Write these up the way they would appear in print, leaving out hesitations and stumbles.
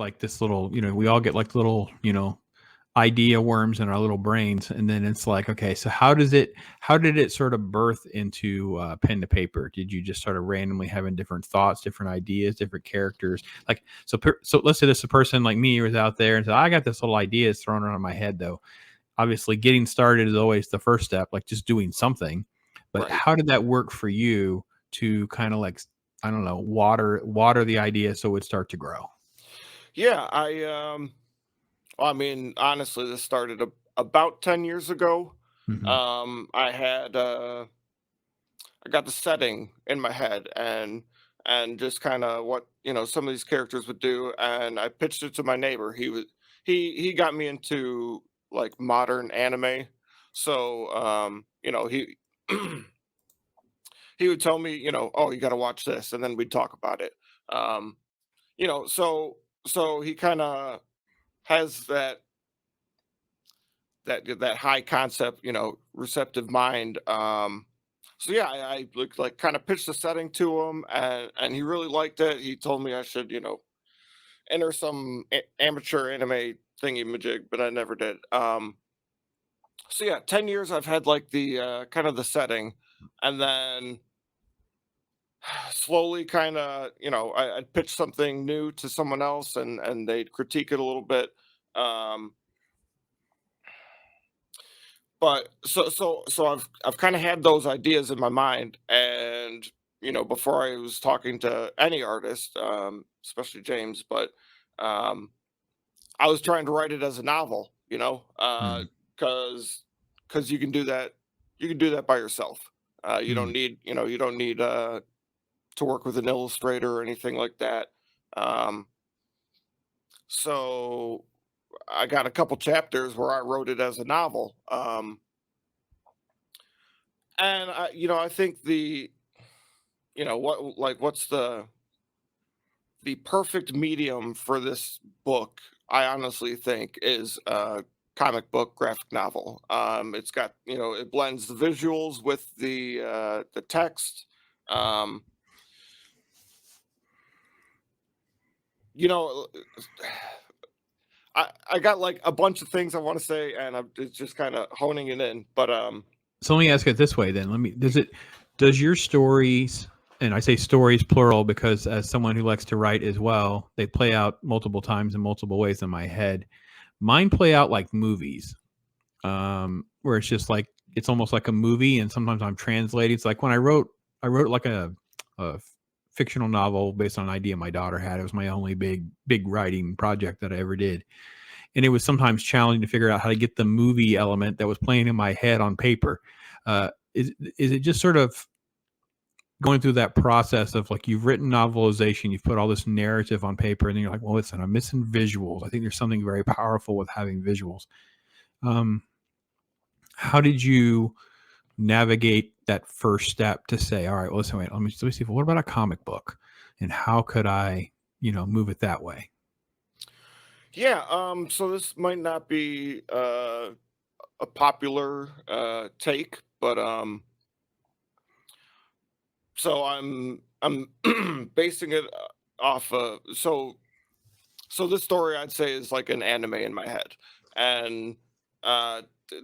like this little, we all get like little, idea worms in our little brains, and then it's like, okay, so how did it sort of birth into pen to paper? Did you just sort of randomly having different thoughts, different ideas, different characters? Like, so let's say this a person like me was out there and said, I got this little idea thrown around in my head. Though obviously getting started is always the first step, like just doing something. But Right. how did that work for you to kind of like, I don't know, water the idea so it would start to grow? Yeah, I mean, honestly, this started about 10 years ago. Hmm. I had I got the setting in my head, and just kind of what, some of these characters would do, and I pitched it to my neighbor. He got me into like modern anime. So he would tell me, oh, you got to watch this, and then we'd talk about it. Um so he kind of has that high concept, receptive mind. So yeah, I like kind of pitched the setting to him, and he really liked it. He told me I should, enter some amateur anime thingy majig, but I never did. So yeah, 10 years I've had like the kind of the setting, and then slowly kind of, I'd pitch something new to someone else, and they'd critique it a little bit. Um, but so I've kind of had those ideas in my mind, and before I was talking to any artist, especially James, but um I was trying to write it as a novel, because you can do that, by yourself. You don't Mm. need, to work with an illustrator or anything like that. um so I got a couple chapters where I wrote it as a novel. And I think what's the perfect medium for this book, I honestly think, is a comic book graphic novel. It's got, it blends the visuals with the text. Um, you know, I got like a bunch of things I want to say, and I'm it's just kind of honing it in. But So let me ask it this way then. Does your stories, and I say stories plural because as someone who likes to write as well, they play out multiple times in multiple ways in my head. Mine play out like movies, where it's just like it's almost like a movie, and sometimes I'm translating. It's like when I wrote like a fictional novel based on an idea my daughter had. It was my only big writing project that I ever did, and it was sometimes challenging to figure out how to get the movie element that was playing in my head on paper. Is it just sort of going through that process of like you've written novelization, you've put all this narrative on paper, and then you're like, well, listen, I'm missing visuals. I think there's something very powerful with having visuals. Um, how did you navigate that first step to say, all right, well, listen, wait, let me see. What about a comic book, and how could I, move it that way? yeah, so this might not be a popular take, but so I'm basing it off so this story, I'd say, is like an anime in my head. And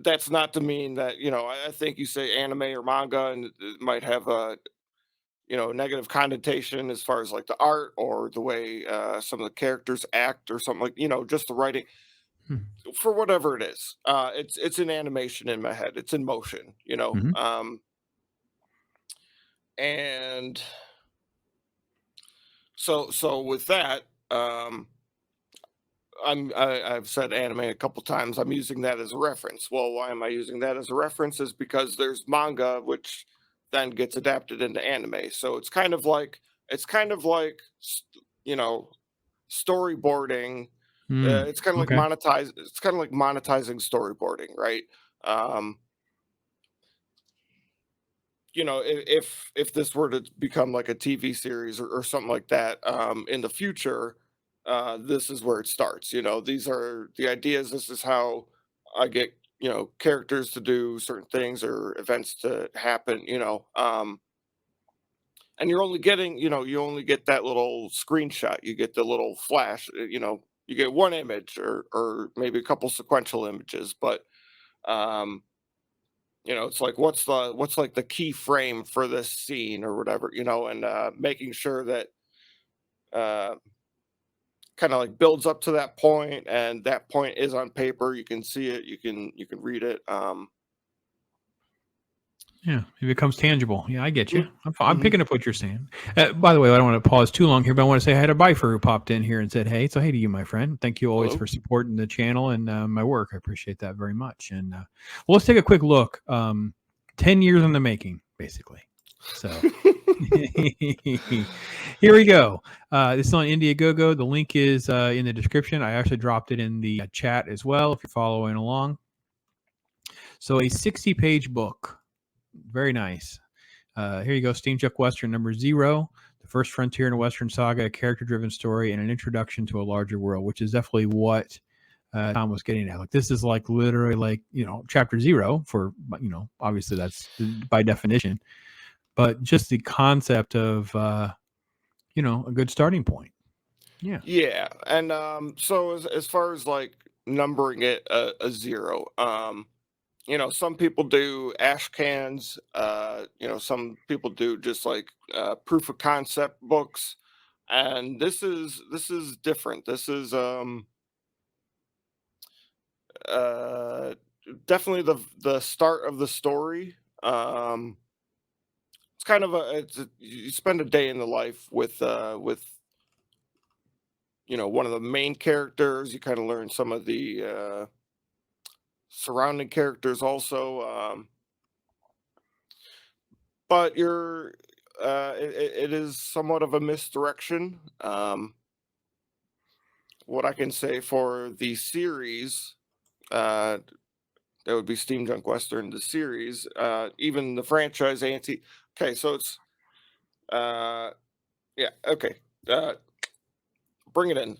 that's not to mean that, I think you say anime or manga, and it might have a, negative connotation as far as like the art or the way some of the characters act or something, like, just the writing. For whatever it is, it's an animation in my head, it's in motion, Mm-hmm. and so with that, um I've said anime a couple times. I'm using that as a reference. Well, why am I using that as a reference? Is because there's manga, which then gets adapted into anime. So it's kind of like you know storyboarding. Mm. It's kind of like Okay. monetize. It's kind of like monetizing storyboarding, right? Um, if this were to become like a TV series or something like that, in the future, this is where it starts. These are the ideas. This is how I get characters to do certain things or events to happen. and you're only getting, you only get that little screenshot, you get the little flash, you get one image or maybe a couple sequential images, but um it's like what's like the key frame for this scene or whatever, and making sure that uh kind of like builds up to that point, and that point is on paper, you can see it, you can read it. Yeah, it becomes tangible. Yeah, I get you. I'm Mm-hmm. picking up what you're saying. By the way, I don't want to pause too long here, but I want to say hi to Bifer who popped in here and said, "Hey." So hey to you, my friend. Thank you always Hello. for supporting the channel and my work. I appreciate that very much. And well, let's take a quick look. 10 years in the making, basically. So here we go. This is on Indiegogo. The link is in the description. I actually dropped it in the chat as well if you're following along. So a 60-page book. Very nice. Here you go. Steamjunk Western number 0. The first frontier in a Western saga, a character-driven story, and an introduction to a larger world, which is definitely what Tom was getting at. Like, this is like literally like, chapter 0 for, obviously that's by definition, but just the concept of, a good starting point. Yeah. Yeah, and so as far as like numbering it a 0, some people do ash cans, some people do just like proof of concept books, and this is different. This is uh definitely the start of the story. It's kind of you spend a day in the life with one of the main characters. You kind of learn some of the surrounding characters also, but it is somewhat of a misdirection. What I can say for the series, uh that would be Steamjunk Western, the series, even the franchise anti. Okay, so it's yeah, okay, uh bring it in.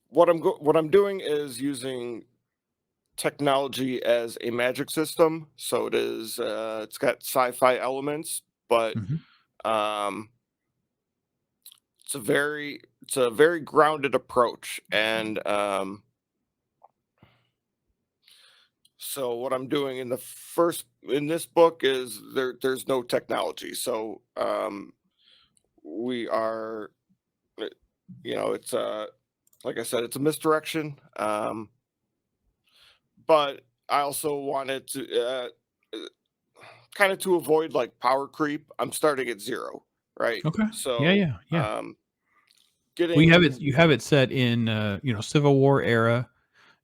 What I'm doing is using technology as a magic system. So it's got sci-fi elements, but Mm-hmm. um it's a very grounded approach. And so what I'm doing in this book is there's no technology. So we are uh, it's like I said, it's a misdirection. But I also wanted to kind of to avoid like power creep. I'm starting at 0, right? Okay. Yeah, So yeah, yeah. We have getting. it. You have it set in, Civil War era.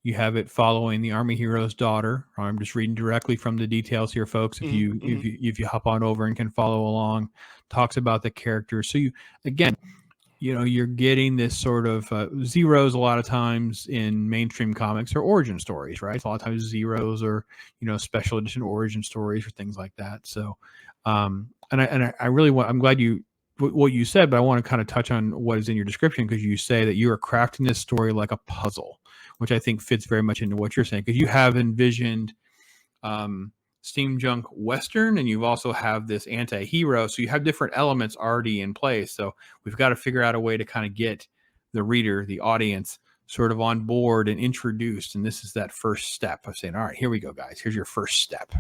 You have it following the Army hero's daughter. I'm just reading directly from the details here, folks. If Mhm, you if mhm. you if you hop on over and can follow along, talks about the characters. So you again, you're getting this sort of zeros a lot of times in mainstream comics or origin stories, right? A lot of times zeros or special edition origin stories or things like that. So, and I really want. I'm glad you what you said, but I want to kind of touch on what is in your description because you say that you are crafting this story like a puzzle, which I think fits very much into what you're saying because you have envisioned um, steampunk western and you also have this anti-hero, so you have different elements already in place. So we've got to figure out a way to kind of get the reader, the audience, sort of on board and introduced, and this is that first step of saying, all right, here we go, guys, here's your first step.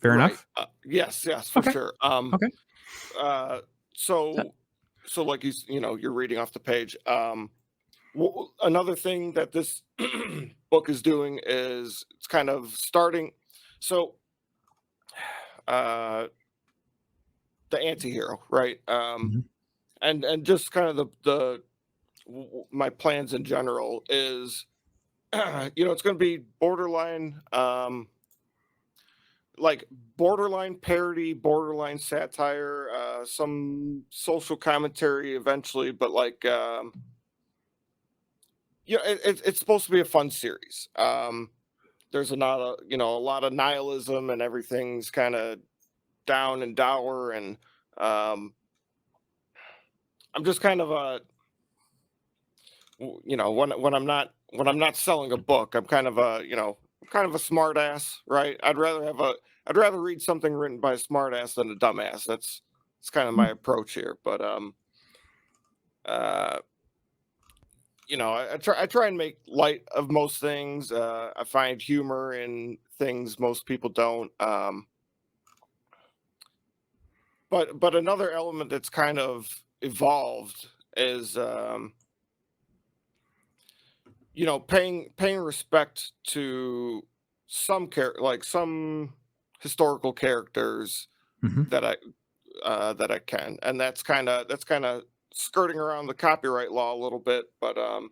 Fair Right. enough. Yes, for Okay. sure. Okay. Uh, That- so like you're reading off the page. Another thing that this book is doing is it's kind of starting. So uh, the anti-hero, right? Mhm. And just kind of my plans in general is, it's going to be borderline, like borderline parody, borderline satire, some social commentary eventually, but like, it's supposed to be a fun series. There's a lot of nihilism, and everything's kind of down and dour, and um, I'm just kind of when I'm not selling a book, I'm kind of a smart ass, right? I'd rather have I'd rather read something written by a smartass than a dumbass. That's kind of my approach here. But uh, I try and make light of most things. I find humor in things most people don't. But another element that's kind of evolved is paying respect to some historical characters Mhm. that I can, and that's kind of skirting around the copyright law a little bit, but Well,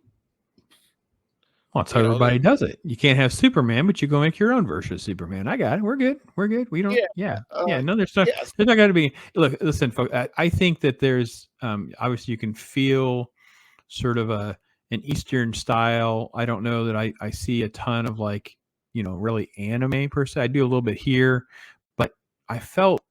that's how you know that everybody does it. You can't have Superman, but you go make your own version of Superman. I got it. We're good. We're good. We don't. yeah Yeah. uh Yeah. No, there's not. yes There's not got to be. Look, listen, folks. I think that there's obviously you can feel sort of an Eastern style. I don't know that I see a ton of like really anime per se. I do a little bit here, but I felt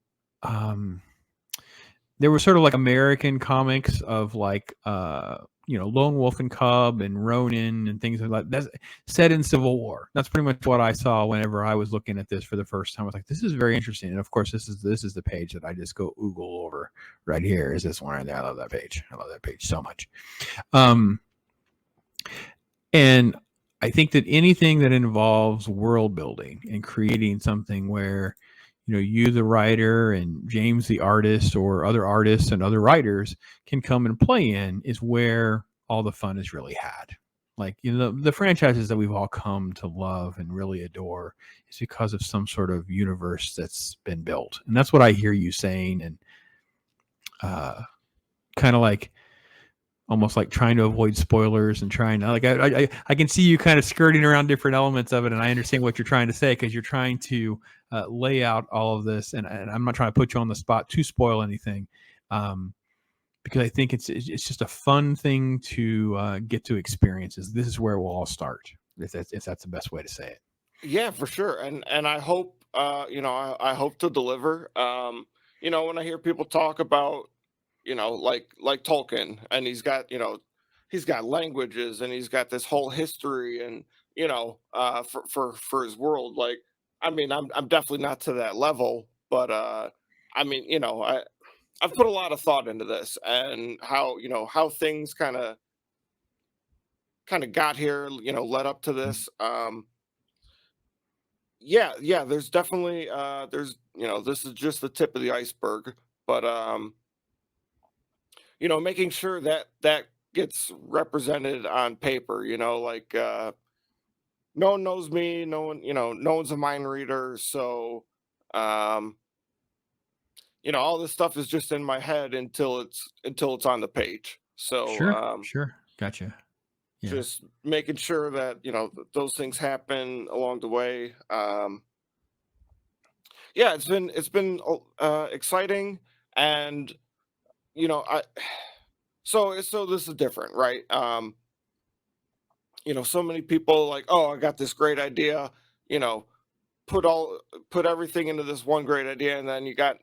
there were sort of like American comics of like Lone Wolf and Cub and Ronin and things like that. That's set in Civil War. That's pretty much what I saw whenever I was looking at this for the first time. I was like, this is very interesting. And of course, this is the page that I just go oogle over right here. Is this one right there? I love that page. I love that page so much. And I think that anything that involves world building and creating something where you the writer and James the artist or other artists and other writers can come and play in is where all the fun is really had. Like the franchises that we've all come to love and really adore is because of some sort of universe that's been built, and that's what I hear you saying. And kind of like almost like trying to avoid spoilers and trying to like I can see you kind of skirting around different elements of it, and I understand what you're trying to say because you're trying to lay out all of this, and I'm not trying to put you on the spot to spoil anything, because I think it's just a fun thing to get to experiences. This is where we'll all start, if that's the best way to say it. yeah, for sure, and I hope I hope to deliver. When I hear people talk about like Tolkien, and he's got languages, and he's got this whole history, and for his world. Like, I mean, I'm definitely not to that level, but I mean, I've put a lot of thought into this, and how things kind of got here, led up to this. Yeah, there's definitely there's this is just the tip of the iceberg, but making sure that that gets represented on paper, like no one knows me, no one, no one's a mind reader, so um all this stuff is just in my head until it's on the page. So Sure, sure, gotcha. Yeah. just making sure that those things happen along the way. Yeah, it's been exciting, and I so this is different, right? So many people like, oh, I got this great idea, you know, put everything into this one great idea, and then you got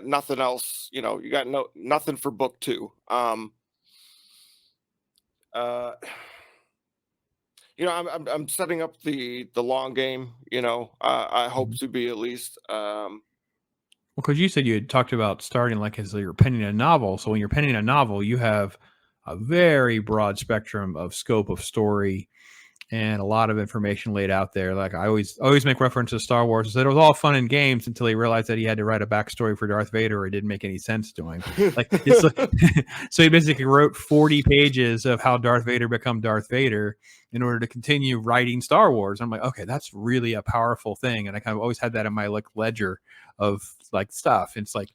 nothing else, you got nothing for book two. Uh I'm setting up the long game, I hope Mhm. to be at least. Well, because you said you had talked about starting like as you're penning a novel. So when you're penning a novel, you have a very broad spectrum of scope of story and a lot of information laid out there. Like I always make reference to Star Wars. I said it was all fun and games until he realized that he had to write a backstory for Darth Vader. It didn't make any sense to him. Like it's so he basically wrote 40 pages of how Darth Vader become Darth Vader in order to continue writing Star Wars. I'm like, okay, that's really a powerful thing, and I kind of always had that in my like ledger of like stuff. And it's like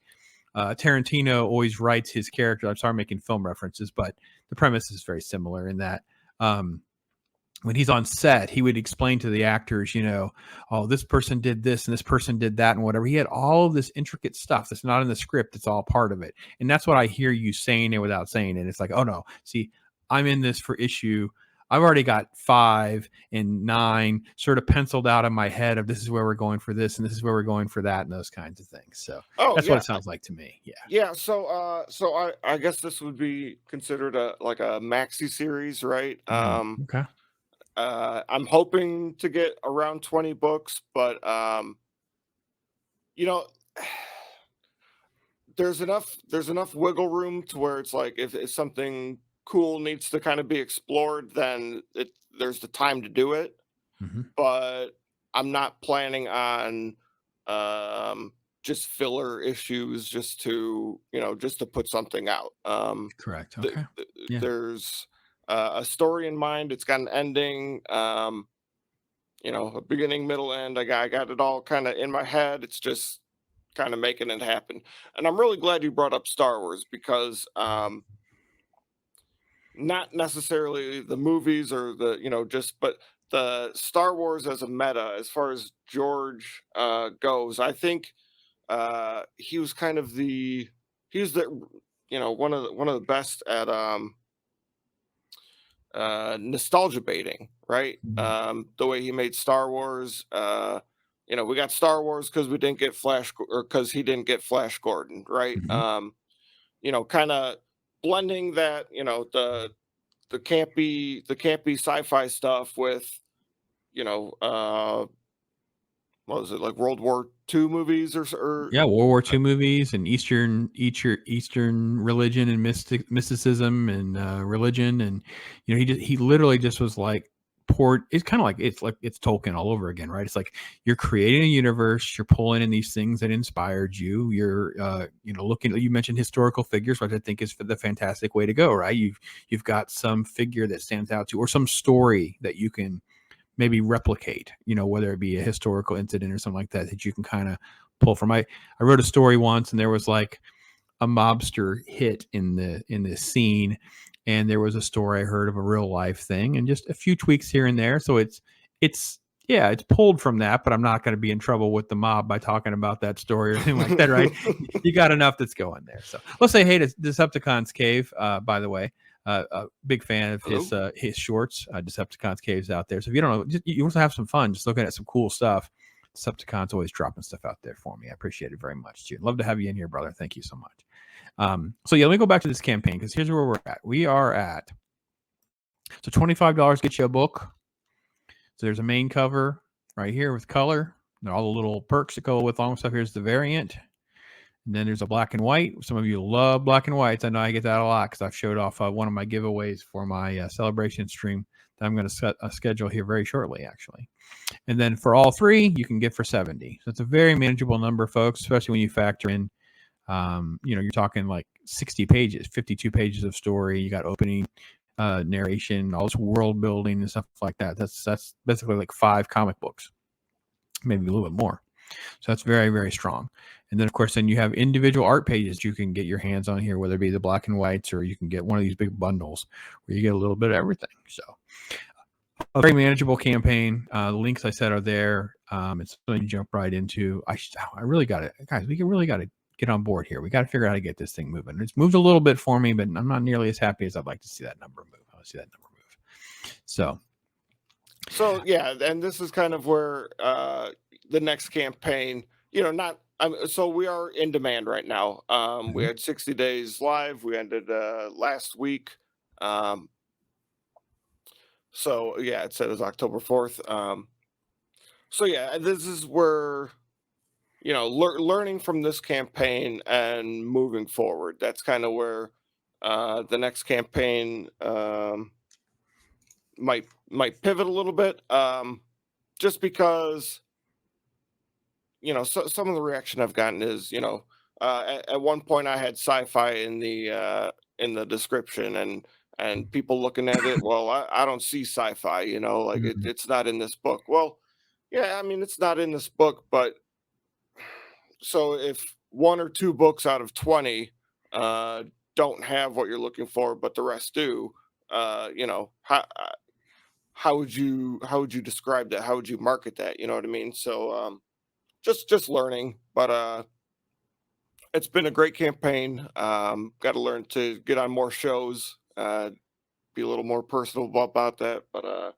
Tarantino always writes his character. I'm sorry, making film references, but the premise is very similar in that. When he's on set, he would explain to the actors, oh, this person did this and this person did that and whatever. He had all of this intricate stuff that's not in the script. It's all part of it. And that's what I hear you saying it without saying it. It's like, oh no, see, I'm in this for issue. I've already got 5 and 9 sort of penciled out in my head of this is where we're going for this and this is where we're going for that and those kinds of things. So Oh that's what yeah, it sounds like to me. Yeah. yeah. So I guess this would be considered a maxi series, right? Okay. I'm hoping to get around 20 books, but you know, there's enough wiggle room to where it's like if something cool needs to kind of be explored, then there's the time to do it. Hmm. But I'm not planning on um, just filler issues just to just to put something out. Correct. Okay. Yeah. There's a story in mind. It's got an ending. A beginning, middle, end. I got it all kind of in my head. It's just kind of making it happen. And I'm really glad you brought up Star Wars because not necessarily the movies or the just but the Star Wars as a meta as far as George goes. I think he was kind of he was the one of the best at nostalgia baiting, right? Mhm. The way he made Star Wars. We got Star Wars because we didn't get or because he didn't get Flash Gordon, right? Mhm. Kind of blending that, the campy sci-fi stuff with, you know, uh, what was it like World War II movies or Yeah, World War II movies and Eastern religion and mysticism and religion, and he literally just was like poured. It's kind of like it's Tolkien all over again, right? It's like you're creating a universe, you're pulling in these things that inspired you. You're looking. You mentioned historical figures, which I think is the fantastic way to go, right? You've got some figure that stands out to you, or some story that you can maybe replicate, whether it be a historical incident or something like that that you can kind of pull from. I wrote a story once, and there was like a mobster hit in the scene, and there was a story I heard of a real life thing, and just a few tweaks here and there. So it's yeah, it's pulled from that, but I'm not going to be in trouble with the mob by talking about that story or anything like that, right? You got enough that's going there. So let's say hey to Decepticon's Cave, by the way. A big fan of hello. his shorts, Decepticons Caves out there. So if you don't know, you also have some fun just looking at some cool stuff. Decepticon's always dropping stuff out there for me. I appreciate it very much, too. Love to have you in here, brother. Thank you so much. So yeah, let me go back to this campaign because here's where we're at. We are at so $25 gets you a book. So there's a main cover right here with color. And all the little perks that go with along stuff. Here's the variant. And then there's a black and white. Some of you love black and whites. I know I get that a lot because I've showed off one of my giveaways for my celebration stream that I'm going to set a schedule here very shortly, actually. And then for all three, you can get for 70. So it's a very manageable number, folks, especially when you factor in, you're talking like 60 pages, 52 pages of story. You got opening narration, all this world building and stuff like that. That's basically like 5 comic books, maybe a little bit more. So that's very, very strong. And then, of course, then you have individual art pages you can get your hands on here, whether it be the black and whites or you can get one of these big bundles where you get a little bit of everything. So a very manageable campaign. The links I said are there. It's something you jump right into. I really got it, guys. We really got to get on board here. We got to figure out how to get this thing moving. It's moved a little bit for me, but I'm not nearly as happy as I'd like to see that number move. I want to see that number move. So yeah, and this is kind of where the next campaign, not. So we are in demand right now. We had 60 days live. We ended last week. So yeah, it said it was October 4th. So yeah, this is where learning from this campaign and moving forward. That's kind of where the next campaign might pivot a little bit. Just because some of the reaction I've gotten is at one point I had sci-fi in the description and people looking at it, well, I don't see sci-fi, like Mhm. it's not in this book. Well, yeah, I mean it's not in this book, but so if 1 or 2 books out of 20 uh, don't have what you're looking for, but the rest do, how would you describe that? How would you market that? You know what I mean? So just learning, but it's been a great campaign. Got to learn to get on more shows, be a little more personal about that. But